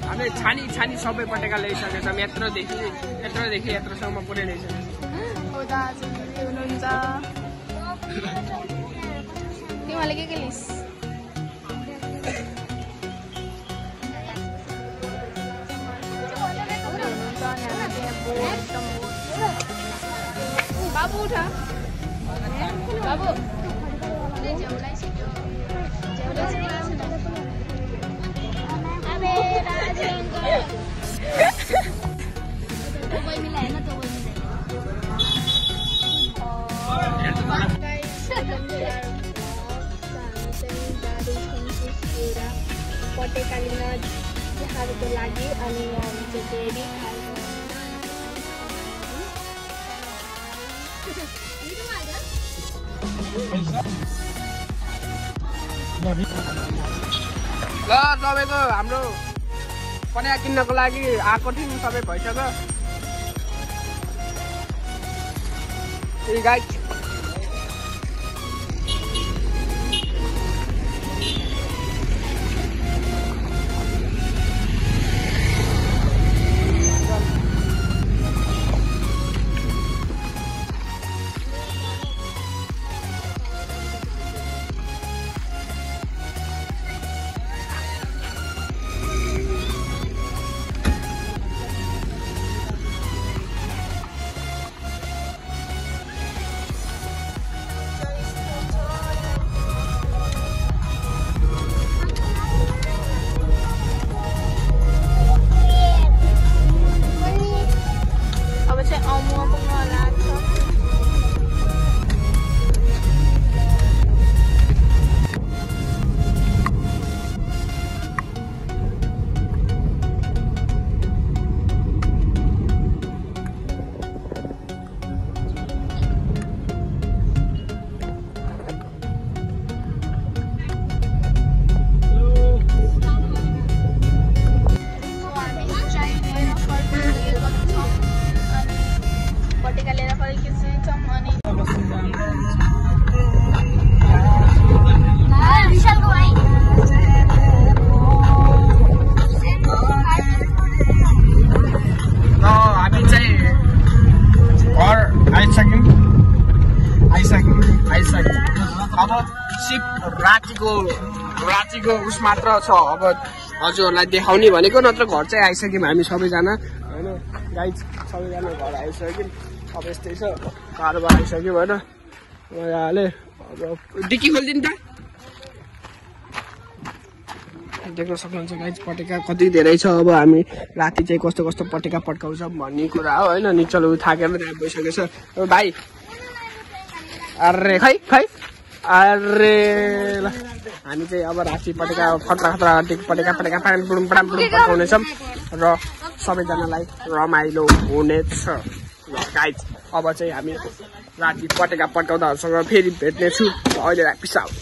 हामीले छानी छानी सबै पटेका ल्याइसकेछ यत्रोदेखि यत्रोसम्म पुरै ल्याइसकेछ तिमीले के लिस बाबु उठा बाबु पटेका लिन तिहारको लागि अनि हामी चाहिँ ल तपाईँको हाम्रो पटेका किन्नको लागि आएको थियौँ सबै भइसक्यो गाइस अब सिप रातिको उस मात्र छ अब हजुरहरूलाई देखाउने भनेको नत्र घर चाहिँ आइसक्यौँ हामी सबैजना होइन गाइज सबैजना घर आइसक्यौँ अब यस्तै छ कारोबार आइसक्यो होइन मजाले अब डिक्की खोलिदिनु त देख्न सक्नुहुन्छ गाइज पटेका कति धेरै छ अब हामी राति चाहिँ कस्तो कस्तो पटेका पड्काउँछ भन्ने कुरा हो होइन निचल थाकेर त्यहाँ गइसकेको छ अब भाइ अरे खै अरे ल हामी चाहिँ अब राति पटेका खतरा पटेका पकाउनेछौँ र सबैजनालाई रमाइलो हुनेछ। ल गाइज अब चाहिँ हामी राति पटेका पड्काउँदाहरूसँग फेरि भेट्नेछु। अहिले पिस आउट।